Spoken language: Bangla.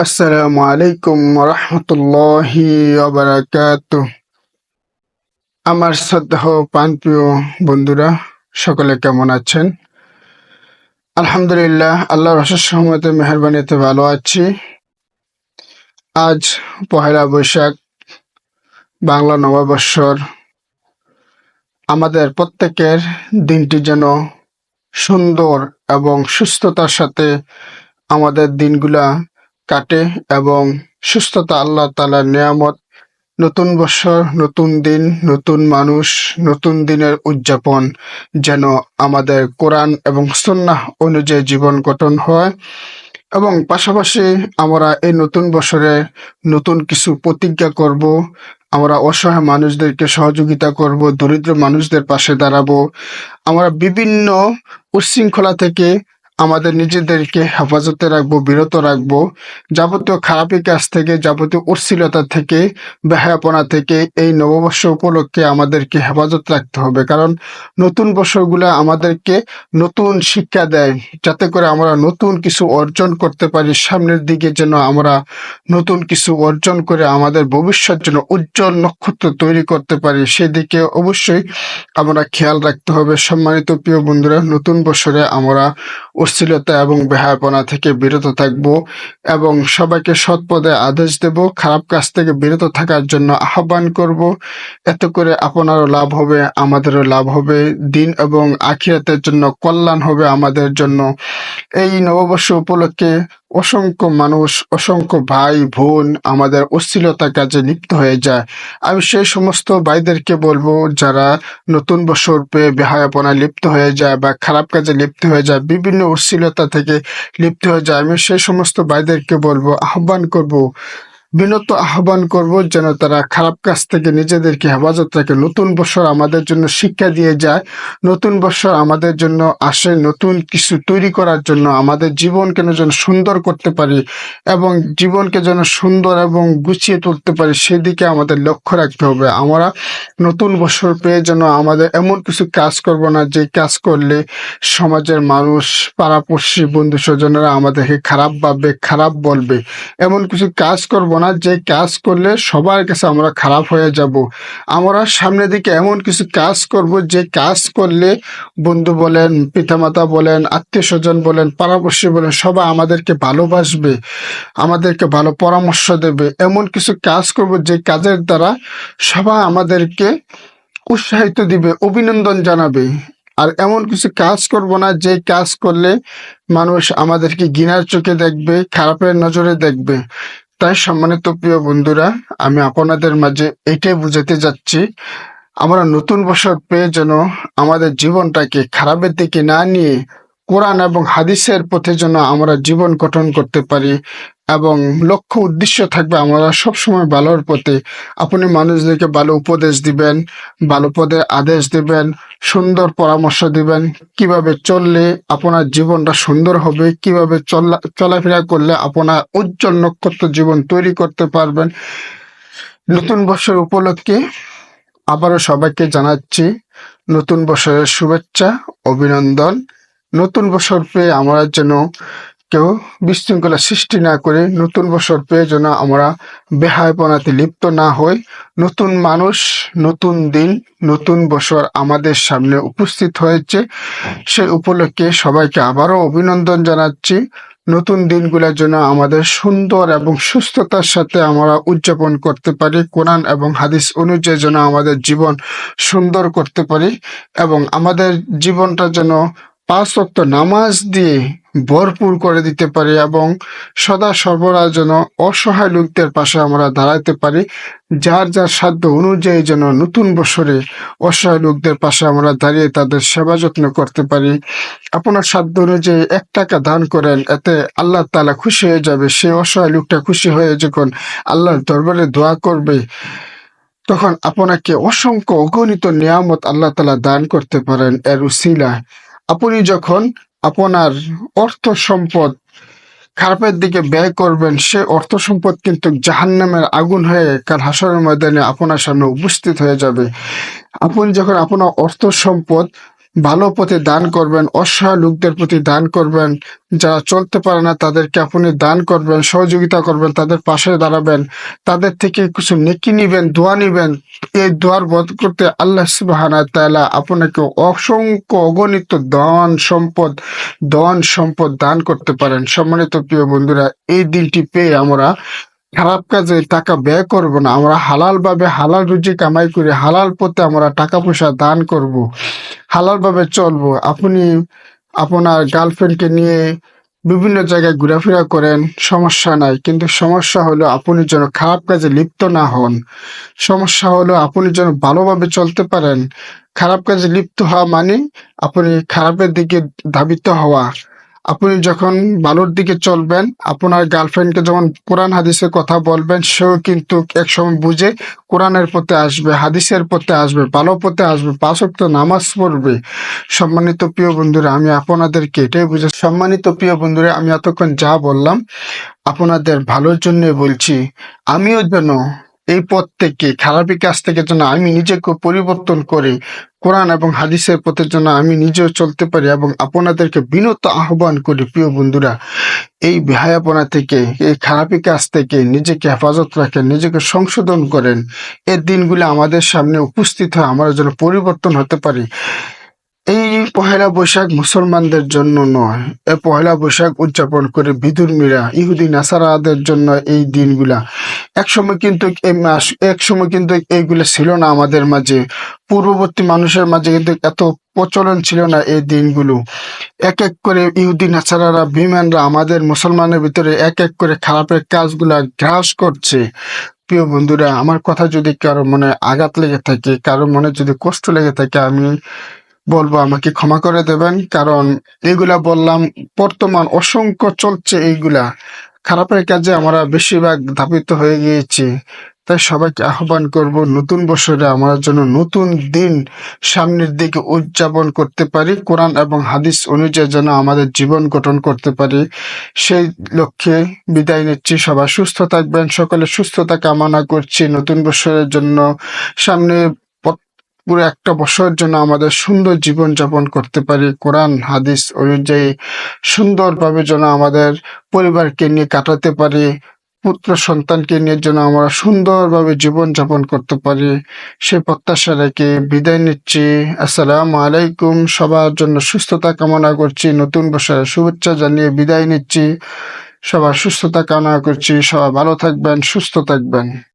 আসসালামু আলাইকুম রহমতুল্লাহি ওয়াবারাকাতুহ। আমার শ্রদ্ধেয় প্রাণপ্রিয় বন্ধুরা, সকলে কেমন আছেন? আলহামদুলিল্লাহ, আল্লাহর অশেষ রহমতে মেহেরবানিতে ভালো আছি। আজ পহেলা বৈশাখ, বাংলা নববর্ষর। আমাদের প্রত্যেকের দিনটি যেন সুন্দর এবং সুস্থতার সাথে আমাদের দিনগুলা কাটে এবং সুস্থতা আল্লাহ তাআলার নিয়ামত। নতুন বছর, নতুন দিন, নতুন মানুষ, নতুন দিনের উদযাপন যেন আমাদের কোরআন এবং সুন্নাহ অনুযায়ী জীবন গঠন হয় এবং পাশাপাশি আমরা এই নতুন বছরে নতুন কিছু প্রতিজ্ঞা করব। আমরা অসহায় মানুষদেরকে সহযোগিতা করব, দরিদ্র মানুষদের পাশে দাঁড়াবো। আমরা বিভিন্ন উচ্ছৃঙ্খলা থেকে আমাদের নিজেদেরকে হেফাজতে রাখবো, বিরত রাখবো। যাবতীয় খারাপি কাজ থেকে, যাবতীয় অশ্লীলতা থেকে, বেহায়াপনা থেকে এই নববর্ষ উপলক্ষে আমাদেরকে হেফাজত রাখতে হবে। কারণ নতুন বছরগুলো আমাদেরকে নতুন শিক্ষা দেয়, যাতে করে আমরা নতুন কিছু অর্জন করতে পারি। সামনের দিকে যেন আমরা নতুন কিছু অর্জন করে আমাদের ভবিষ্যৎ যেন উজ্জ্বল নক্ষত্র তৈরি করতে পারি, সেদিকে অবশ্যই আমরা খেয়াল রাখতে হবে। সম্মানিত প্রিয় বন্ধুরা, নতুন বছরে আমরা অশ্লীলতা এবং বেহায়াপনা থেকে বিরত থাকব এবং সবাইকে সৎ পথে আদেশ দেব, খারাপ কাজ থেকে বিরত থাকার জন্য আহ্বান করব। এতে করে আপনারও লাভ হবে, আমাদেরও লাভ হবে, দিন এবং আখিরাতের জন্য কল্যাণ হবে আমাদের জন্য। এই নববর্ষ উপলক্ষে অসংখ্য মানুষ, অসংখ্য ভাই বোন আমাদের অশ্লীলতা কাজে লিপ্ত হয়ে যায়। আমি সেই সমস্ত ভাইদেরকে বলবো যারা নতুন বছর পেয়ে বেহায়াপনায় লিপ্ত হয়ে যায় বা খারাপ কাজে লিপ্ত হয়ে যায়, বিভিন্ন অশ্লীলতা থেকে লিপ্ত হয়ে যায়, আমি সেই সমস্ত ভাইদেরকে বলবো, আহ্বান করব, বিনত আহ্বান করব যেন তারা খারাপ কাজ থেকে নিজেদেরকে হেফাজত রাখে। নতুন বছর আমাদের জন্য শিক্ষা দিয়ে যায়, নতুন বছর আমাদের জন্য আসে নতুন কিছু তৈরি করার জন্য, আমাদের জীবনকে যেন সুন্দর করতে পারি এবং জীবনকে যেন সুন্দর এবং গুছিয়ে তুলতে পারি, সেদিকে আমাদের লক্ষ্য রাখতে হবে। আমরা নতুন বছর পেয়ে যেন আমাদের এমন কিছু কাজ করব না যে কাজ করলে সমাজের মানুষ, পাড়াপড়শি, বন্ধু স্বজনেরা আমাদেরকে খারাপ ভাববে, খারাপ বলবে। এমন কিছু কাজ করব না যে কাজ করলে সবার কাছে আমরা খারাপ হয়ে যাব। আমরা সামনের দিকে এমন কিছু কাজ করব যে কাজ করলে বন্ধু বলেন, পিতামাতা বলেন, আত্মীয় স্বজন বলেন, পাড়াপড়শি বলেন, সবাই আমাদেরকে ভালোবাসবে, আমাদেরকে ভালো পরামর্শ দেবে। এমন কিছু কাজ করব যে কাজের দ্বারা সবাই আমাদেরকে উৎসাহিত দিবে, অভিনন্দন জানাবে। আর এমন কিছু কাজ করব না যে কাজ করলে মানুষ আমাদেরকে ঘৃণার চোখে দেখবে, খারাপের নজরে দেখবে। তাই সম্মানিত প্রিয় বন্ধুরা, আমি আপনাদের মাঝে এটাই বুঝাতে যাচ্ছি, আমরা নতুন বছর পেয়ে যেন আমাদের জীবনটাকে খারাপের দিকে না নিয়ে কোরআন এবং হাদিসের পথে যেন আমরা জীবন গঠন করতে পারি এবং লক্ষ্য উদ্দেশ্য থাকবে আমরা সবসময় ভালোর পথে। আপনি মানুষদেরকে ভালো উপদেশ দিবেন, ভালো পদে আদেশ দিবেন, সুন্দর পরামর্শ দিবেন, কিভাবে চললে আপনার জীবনটা সুন্দর হবে, কিভাবে চলাফেরা করলে আপনার উজ্জ্বল নক্ষত্র জীবন তৈরি করতে পারবেন। নতুন বছর উপলক্ষে আবারও সবাইকে জানাচ্ছি নতুন বছরের শুভেচ্ছা, অভিনন্দন। নতুন বছর পেয়ে আমরা যেন কেউ বিশৃঙ্খলা সৃষ্টি না করে, নতুন বছর পেয়ে যেন আমরা বেহায়াপনাতে লিপ্ত না হই। নতুন মানুষ, নতুন দিন, নতুন বছর আমাদের সামনে উপস্থিত হয়েছে। সেই উপলক্ষে সবাইকে আবারও অভিনন্দন জানাচ্ছি। নতুন দিনগুলোর জন্য আমাদের সুন্দর এবং সুস্থতার সাথে আমরা উদযাপন করতে পারি, কোরআন এবং হাদিস অনুযায়ী যেন আমাদের জীবন সুন্দর করতে পারি এবং আমাদের জীবনটা যেন 5 ওয়াক্ত নামাজ দিয়ে ভরপুর করে দিতে পারি এবং সদা সর্বদা যেন অসহায় লোকদের পাশে আমরা দাঁড়াতে পারি। যার যার সাধ্য অনুযায়ী যেন নতুন বছরে অসহায় লোকদের পাশে আমরা দাঁড়িয়ে তাদের সেবা যত্ন করতে পারি। আপনার সাধ্য অনুযায়ী 1 টাকা দান করেন, এতে আল্লাহ তাআলা খুশি হয়ে যাবে। সেই অসহায় লোকটা খুশি হয়ে যখন আল্লাহর দরবারে দোয়া করবে, তখন আপনাকে অসংখ্য অগণিত নিয়ামত আল্লাহ তাআলা দান করতে পারেন। এর উসিলায় আপনি যখন আপনার অর্থ সম্পদ খারাপের দিকে ব্যয় করবেন, সে অর্থ সম্পদ কিন্তু জাহান্নামের আগুন হয়ে কাল হাসরের ময়দানে আপনার সামনে উপস্থিত হয়ে যাবে। আপনি যখন আপনার অর্থ সম্পদ ভালো পথে দান করবেন, অসহায় লোকদের প্রতি দান করবেন, যারা চলতে পারে না তাদেরকে আপনি দান করবেন, সহযোগিতা করবেন, তাদের পাশে দাঁড়াবেন, তাদের থেকে কিছু নেকি নিবেন, দোয়া নিবেন। এই দোয়ার বরকতে আল্লাহ সুবহানাহু ওয়া তাআলা আপনাকে অসংখ্য অগণিত ধন সম্পদ দান করতে পারেন। সম্মানিত প্রিয় বন্ধুরা, এই দিনটি পেয়ে আমরা খারাপ কাজে টাকা ব্যয় করব না। আমরা হালাল ভাবে হালাল রুজি কামাই করে হালাল পথে আমরা টাকা পয়সা দান করব, হালাল ভাবে চলবো। আপনি আপনার গার্লফ্রেন্ডকে নিয়ে বিভিন্ন জায়গায় ঘোরাফেরা করেন, সমস্যা নাই, কিন্তু সমস্যা হলো আপনি যেন খারাপ কাজে লিপ্ত না হন। সমস্যা হলো আপনি যেন ভালোভাবে চলতে পারেন। খারাপ কাজে লিপ্ত হওয়া মানে আপনি খারাপের দিকে ধাবিত হওয়া। আপনি যখন ভালোর দিকে চলবেন, আপনার গার্লফ্রেন্ডকে যখন কোরআন হাদিসের কথা বলবেন, সেও কিন্তু একসময় বুঝে কোরআনের পথে আসবে, হাদিসের পথে আসবে, ভালো পথে আসবে, ৫ ওয়াক্ত নামাজ পড়বে। সম্মানিত প্রিয় বন্ধুরা, আমি আপনাদেরকে এটাই বুঝে সম্মানিত প্রিয় বন্ধুরা, আমি এতক্ষণ যা বললাম আপনাদের ভালোর জন্য বলছি। আমিও যেন এই পথ থেকে, খারাপি কাজ থেকে যেন আমি নিজেকে পরিবর্তন করে কোরআন এবং হাদিসের পথের জন্য আমি নিজেও চলতে পারি, এবং আপনাদেরকে বিনত আহ্বান করি প্রিয় বন্ধুরা, এই বেহায়াপনা থেকে, এই খারাপি কাজ থেকে নিজেকে হেফাজত রাখেন, নিজেকে সংশোধন করেন। এই দিনগুলো আমাদের সামনে উপস্থিত হয়, আমরা যেন পরিবর্তন হতে পারি। এই পহেলা বৈশাখ মুসলমানদের জন্য নয়, এই পহেলা বৈশাখ উদযাপন করে বিধর্মীরা, ইহুদি নাসারাদের জন্য এই দিনগুলা। একসময় কিন্তু এইগুলো ছিল না আমাদের মাঝে। পূর্ববর্তী মানুষের মাঝে কিন্তু এত প্রচলন ছিল না এই দিনগুলো। এক এক করে ইহুদি নাসারারা, বিমানরা আমাদের মুসলমানের ভিতরে এক এক করে খারাপের কাজগুলা গ্রাস করছে। প্রিয় বন্ধুরা, আমার কথা যদি কারো মনে আঘাত লেগে থাকে, কারো মনে যদি কষ্ট লেগে থাকে, আমি বলবো আমাকে ক্ষমা করে দেবেন। কারণ এইগুলা বললাম, বর্তমান অসংখ্য চলছে এইগুলা। খারাপের কাজে আমরা বেশিরভাগ ধাবিত হয়ে গিয়েছি। তাই সবাইকে আহ্বান করব, নতুন বছরে আমরা যেন নতুন দিন সামনের দিকে উদযাপন করতে পারি, কোরআন এবং হাদিস অনুযায়ী যেন আমাদের জীবন গঠন করতে পারি। সেই লক্ষ্যে বিদায় নিচ্ছি। সবাই সুস্থ থাকবেন, সকলে সুস্থতা কামনা করছি নতুন বছরের জন্য। সামনে পুরো একটা বছরের জন্য আমাদের সুন্দর জীবন যাপন করতে পারি, কোরআন হাদিস অনুযায়ী সুন্দরভাবে যেন আমাদের পরিবারকে নিয়ে কাটাতে পারি, পুত্র সন্তানকে নিয়ে যেন আমরা সুন্দরভাবে জীবন যাপন করতে পারি, সে প্রত্যাশা রেখে বিদায় নিচ্ছি। আসসালামু আলাইকুম। সবার জন্য সুস্থতা কামনা করছি, নতুন বছরের শুভেচ্ছা জানিয়ে বিদায় নিচ্ছি। সবার সুস্থতা কামনা করছি। সবাই ভালো থাকবেন, সুস্থ থাকবেন।